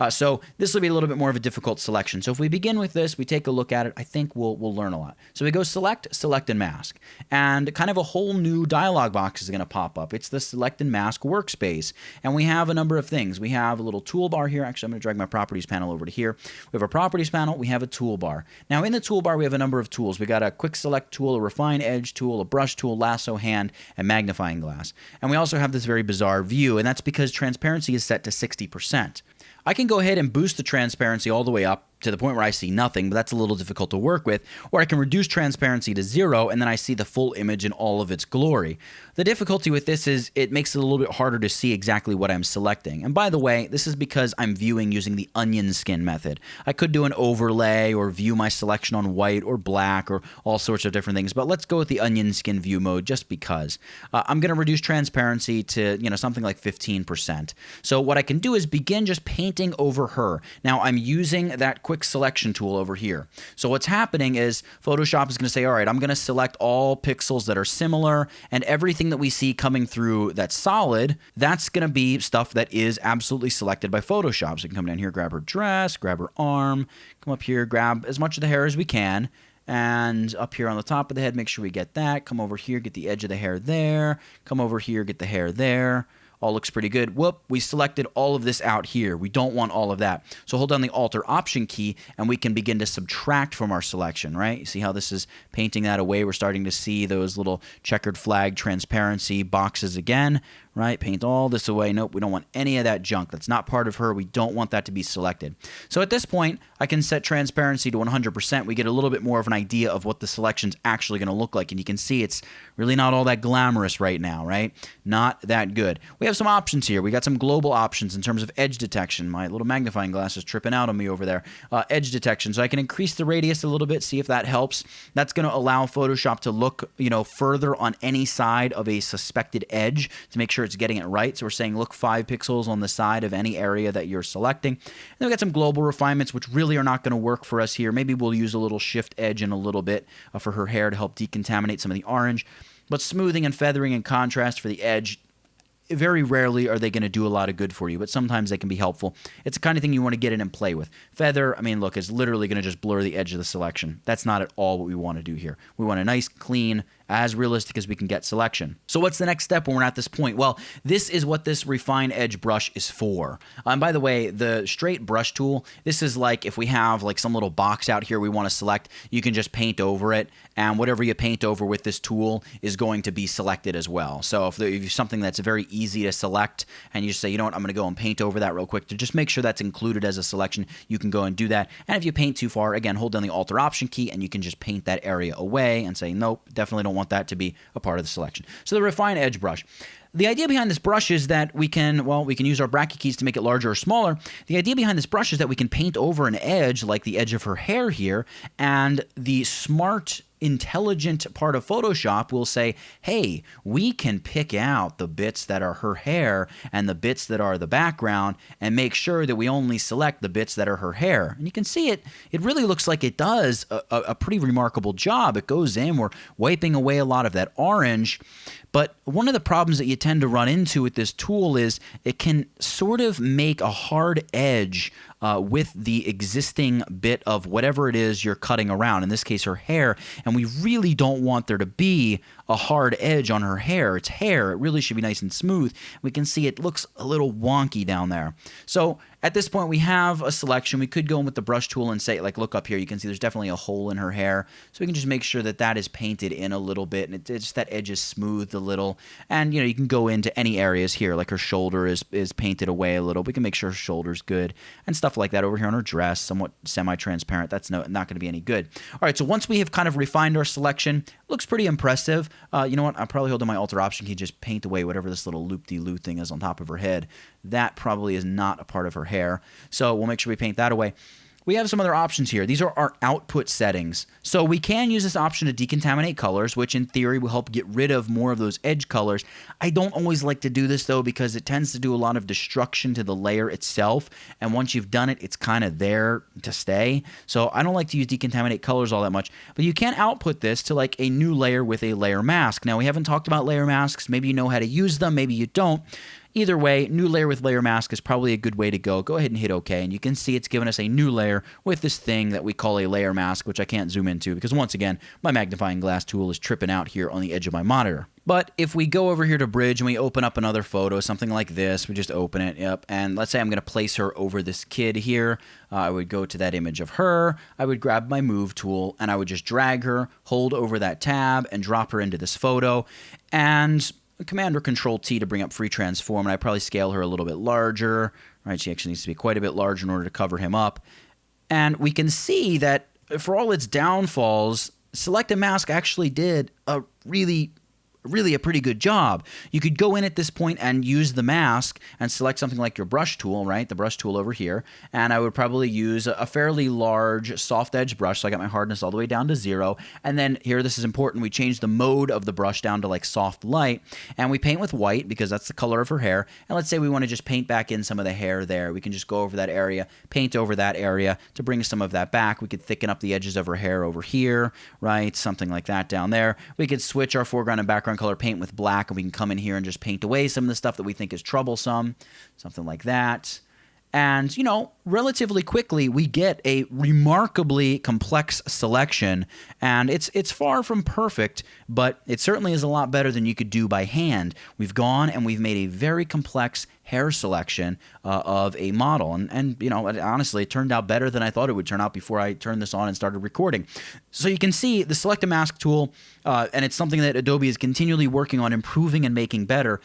So this will be a little bit more of a difficult selection. So if we begin with this, we take a look at it, I think we'll learn a lot. So we go Select, Select and Mask, and kind of a whole new dialog box is going to pop up. It's the Select and Mask workspace, and we have a number of things. We have a little toolbar here. Actually, I'm going to drag my Properties panel over to here. We have a Properties panel. We have a toolbar. Now, in the toolbar, we have a number of tools. We got a Quick Select tool, a Refine Edge tool, a Brush tool, Lasso Hand, and Magnifying Glass. And we also have this very bizarre view, and that's because transparency is set to 60%. I can go ahead and boost the transparency all the way up to the point where I see nothing, but that's a little difficult to work with, or I can reduce transparency to 0, and then I see the full image in all of its glory. The difficulty with this is it makes it a little bit harder to see exactly what I'm selecting. And by the way, this is because I'm viewing using the onion skin method. I could do an overlay or view my selection on white or black or all sorts of different things, but let's go with the onion skin view mode just because. I'm going to reduce transparency to, something like 15%. So what I can do is begin just painting over her. Now I'm using that quick selection tool over here. So what's happening is Photoshop is going to say, all right, I'm going to select all pixels that are similar, and everything that we see coming through that's solid, that's going to be stuff that is absolutely selected by Photoshop. So we can come down here, grab her dress, grab her arm, come up here, grab as much of the hair as we can, and up here on the top of the head, make sure we get that. Come over here, get the edge of the hair there. Come over here, get the hair there. All looks pretty good. Whoop, we selected all of this out here. We don't want all of that. So hold down the Alt or Option key, and we can begin to subtract from our selection, right? You see how this is painting that away? We're starting to see those little checkered flag transparency boxes again, right? Paint all this away. Nope, we don't want any of that junk. That's not part of her. We don't want that to be selected. So at this point, I can set transparency to 100%. We get a little bit more of an idea of what the selection's actually going to look like, and you can see it's really not all that glamorous right now, right? Not that good. We have some options here. We got some global options in terms of edge detection. My little magnifying glass is tripping out on me over there. Edge detection. So I can increase the radius a little bit, see if that helps. That's going to allow Photoshop to look, further on any side of a suspected edge to make sure it's getting it right. So we're saying look 5 pixels on the side of any area that you're selecting. And then we got some global refinements, which really are not going to work for us here. Maybe we'll use a little shift edge in a little bit for her hair to help decontaminate some of the orange. But smoothing and feathering and contrast for the edge, very rarely are they going to do a lot of good for you, but sometimes they can be helpful. It's the kind of thing you want to get in and play with. Feather, I mean, look, is literally going to just blur the edge of the selection. That's not at all what we want to do here. We want a nice, clean, as realistic as we can get selection. So what's the next step when we're at this point? Well, this is what this Refine Edge brush is for. And by the way, the straight brush tool, this is like if we have like some little box out here we want to select, you can just paint over it, and whatever you paint over with this tool is going to be selected as well. So if there's something that's very easy to select and you just say, you know what, I'm going to go and paint over that real quick to just make sure that's included as a selection, you can go and do that. And if you paint too far, again, hold down the Alt or Option key and you can just paint that area away and say, nope, definitely don't want that to be a part of the selection. So the Refine Edge brush. the idea behind this brush is that we can use our bracket keys to make it larger or smaller. The idea behind this brush is that we can paint over an edge, like the edge of her hair here, and the smart, intelligent part of Photoshop will say, hey, we can pick out the bits that are her hair and the bits that are the background and make sure that we only select the bits that are her hair. And you can see it really looks like it does a pretty remarkable job. It goes in, we're wiping away a lot of that orange. But one of the problems that you tend to run into with this tool is it can sort of make a hard edge with the existing bit of whatever it is you're cutting around, in this case her hair, and we really don't want there to be a hard edge on her hair. It's hair. It really should be nice and smooth. We can see it looks a little wonky down there. So at this point, we have a selection. We could go in with the brush tool and say, like, look up here. You can see there's definitely a hole in her hair. So we can just make sure that that is painted in a little bit, and it's just that edge is smoothed a little. And, you know, you can go into any areas here, like her shoulder is painted away a little. We can make sure her shoulder's good and stuff like that. Over here on her dress, somewhat semi-transparent. That's not going to be any good. All right, so once we have kind of refined our selection, looks pretty impressive. You know what? I'm probably holding my Alt-Option key, just paint away whatever this little loop-de-loop thing is on top of her head. That probably is not a part of her hair. So we'll make sure we paint that away. We have some other options here. These are our output settings. So we can use this option to decontaminate colors, which in theory will help get rid of more of those edge colors. I don't always like to do this though, because it tends to do a lot of destruction to the layer itself. And once you've done it, it's kind of there to stay. So I don't like to use decontaminate colors all that much, but you can output this to like a new layer with a layer mask. Now we haven't talked about layer masks. Maybe you know how to use them. Maybe you don't. Either way, new layer with layer mask is probably a good way to go. Go ahead and hit OK, and you can see it's given us a new layer with this thing that we call a layer mask, which I can't zoom into because, once again, my magnifying glass tool is tripping out here on the edge of my monitor. But if we go over here to Bridge and we open up another photo, something like this, we just open it, yep, and let's say I'm going to place her over this kid here. I would go to that image of her, I would grab my Move tool, and I would just drag her, hold over that tab, and drop her into this photo, and Command or Control T to bring up free transform, and I'd probably scale her a little bit larger. Right, she actually needs to be quite a bit larger in order to cover him up. And we can see that for all its downfalls, Select a Mask actually did a really a pretty good job. You could go in at this point and use the mask and select something like your brush tool, right? The brush tool over here. And I would probably use a fairly large soft edge brush. So I got my hardness all the way down to 0. And then here, this is important, we change the mode of the brush down to like soft light. And we paint with white because that's the color of her hair. And let's say we want to just paint back in some of the hair there. We can just go over that area, paint over that area to bring some of that back. We could thicken up the edges of her hair over here, right? Something like that down there. We could switch our foreground and background color, paint with black, and we can come in here and just paint away some of the stuff that we think is troublesome, something like that. And, you know, relatively quickly, we get a remarkably complex selection, and it's far from perfect, but it certainly is a lot better than you could do by hand. We've gone and we've made a very complex hair selection of a model, and you know, honestly, it turned out better than I thought it would turn out before I turned this on and started recording. So you can see the Select a Mask tool, and it's something that Adobe is continually working on improving and making better.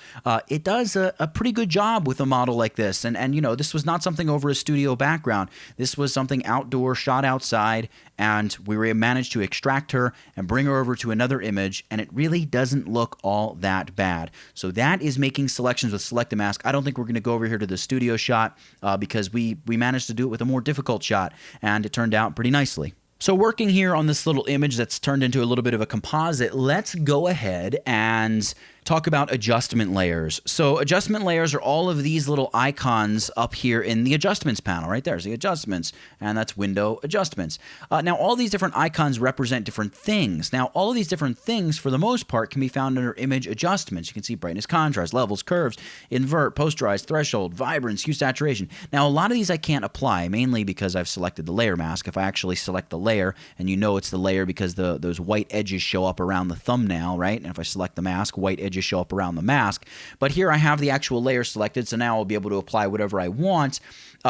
It does a pretty good job with a model like this, and you know, this was not something over a studio background. This was something outdoor, shot outside, and we managed to extract her and bring her over to another image, and it really doesn't look all that bad. So that is making selections with Select a Mask. I don't think we're going to go over here to the studio shot because we managed to do it with a more difficult shot, and it turned out pretty nicely. So working here on this little image that's turned into a little bit of a composite, let's go ahead and talk about adjustment layers. So adjustment layers are all of these little icons up here in the adjustments panel. Right there's the adjustments, and that's window adjustments. Now all these different icons represent different things. Now all of these different things, for the most part, can be found under image adjustments. You can see brightness, contrast, levels, curves, invert, posterize, threshold, vibrance, hue, saturation. Now a lot of these I can't apply, mainly because I've selected the layer mask. If I actually select the layer, and you know it's the layer because those white edges show up around the thumbnail, right? And if I select the mask, white edges show up around the mask. But here I have the actual layer selected, so now I'll be able to apply whatever I want.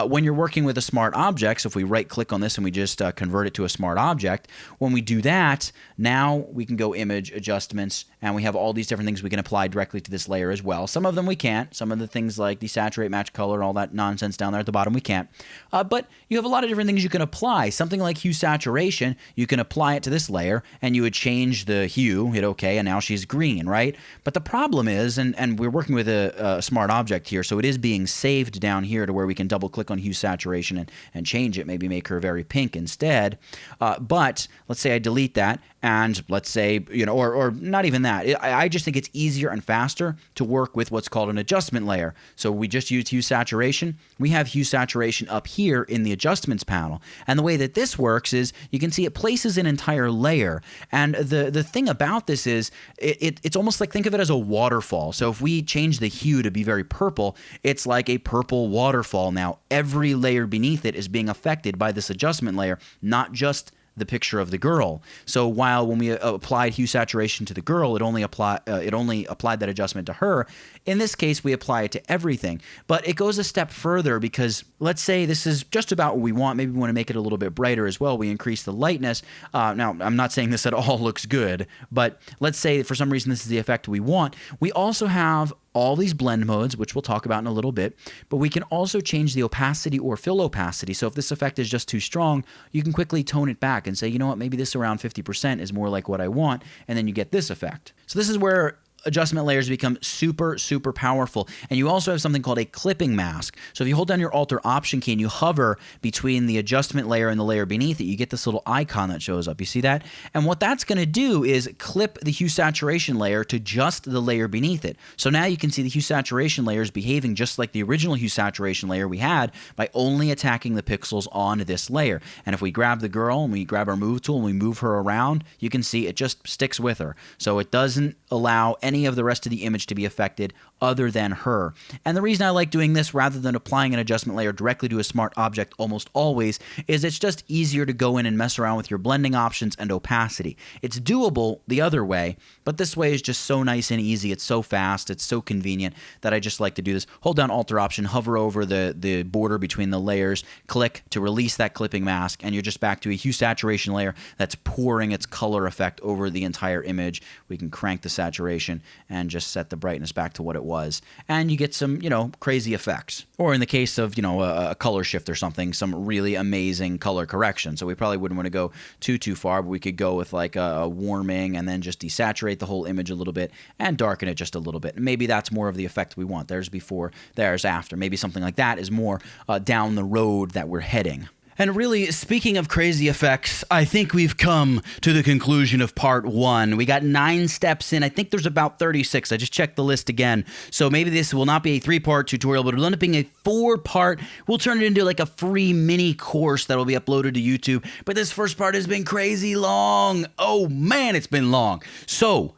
when you're working with a smart object, so if we right-click on this and we just convert it to a smart object, when we do that, now we can go Image, Adjustments, and we have all these different things we can apply directly to this layer as well. Some of them we can't. Some of the things like desaturate, match color, and all that nonsense down there at the bottom we can't. But you have a lot of different things you can apply. Something like hue saturation, you can apply it to this layer, and you would change the hue, hit OK, and now she's green, right? But the problem is, and we're working with a smart object here, so it is being saved down here to where we can double-click on hue saturation and change it, maybe make her very pink instead. But let's say I delete that, and let's say, or not even that. I just think it's easier and faster to work with what's called an adjustment layer. So we just used hue saturation. We have hue saturation up here in the adjustments panel. And the way that this works is you can see it places an entire layer. And the thing about this is it's almost like, think of it as a waterfall. So if we change the hue to be very purple, it's like a purple waterfall now. Every layer beneath it is being affected by this adjustment layer, not just the picture of the girl. So while when we applied hue saturation to the girl, it only applied that adjustment to her. In this case, we apply it to everything. But it goes a step further because let's say this is just about what we want. Maybe we want to make it a little bit brighter as well. We increase the lightness. Now, I'm not saying this at all looks good, but let's say for some reason this is the effect we want. We also have all these blend modes, which we'll talk about in a little bit, but we can also change the opacity or fill opacity. So if this effect is just too strong, you can quickly tone it back and say, you know what, maybe this around 50% is more like what I want, and then you get this effect. So this is where adjustment layers become super, super powerful. And you also have something called a clipping mask. So if you hold down your Alt or Option key and you hover between the adjustment layer and the layer beneath it, you get this little icon that shows up. You see that? And what that's going to do is clip the hue saturation layer to just the layer beneath it. So now you can see the hue saturation layer is behaving just like the original hue saturation layer we had by only attacking the pixels on this layer. And if we grab the girl and we grab our move tool and we move her around, you can see it just sticks with her. So it doesn't allow any of the rest of the image to be affected other than her. And the reason I like doing this rather than applying an adjustment layer directly to a smart object almost always is it's just easier to go in and mess around with your blending options and opacity. It's doable the other way, but this way is just so nice and easy. It's so fast, it's so convenient that I just like to do this. Hold down Alt or Option, hover over the border between the layers, click to release that clipping mask, and you're just back to a hue saturation layer that's pouring its color effect over the entire image. We can crank the saturation and just set the brightness back to what it was. And you get some, crazy effects. Or in the case of, a color shift or something, some really amazing color correction. So we probably wouldn't want to go too far, but we could go with like a warming and then just desaturate the whole image a little bit and darken it just a little bit. And maybe that's more of the effect we want. There's before, there's after. Maybe something like that is more down the road that we're heading. And really, speaking of crazy effects, I think we've come to the conclusion of part 1. We got 9 steps in. I think there's about 36. I just checked the list again. So maybe this will not be a 3-part tutorial, but it'll end up being a 4-part. We'll turn it into like a free mini course that will be uploaded to YouTube. But this first part has been crazy long. Oh man, it's been long. So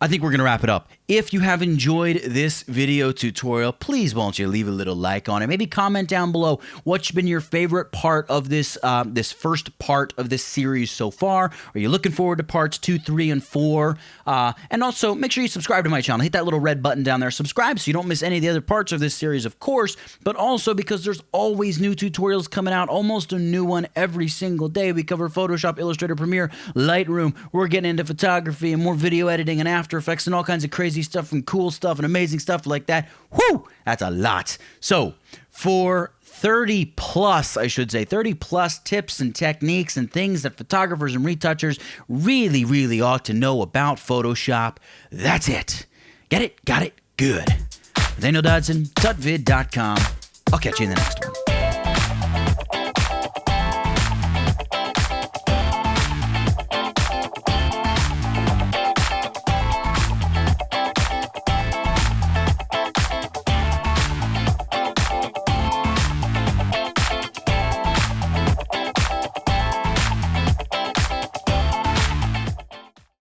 I think we're going to wrap it up. If you have enjoyed this video tutorial, please won't you leave a little like on it. Maybe comment down below what's been your favorite part of this this first part of this series so far. Are you looking forward to parts 2, 3, and 4? And also, make sure you subscribe to my channel. Hit that little red button down there. Subscribe so you don't miss any of the other parts of this series, of course, but also because there's always new tutorials coming out, almost a new one every single day. We cover Photoshop, Illustrator, Premiere, Lightroom. We're getting into photography and more video editing and After Effects and all kinds of crazy stuff and cool stuff and amazing stuff like that. Whoo! That's a lot. So, for 30 plus tips and techniques and things that photographers and retouchers really, really ought to know about Photoshop, that's it. Get it? Got it? Good. Daniel Dodson, tutvid.com. I'll catch you in the next one.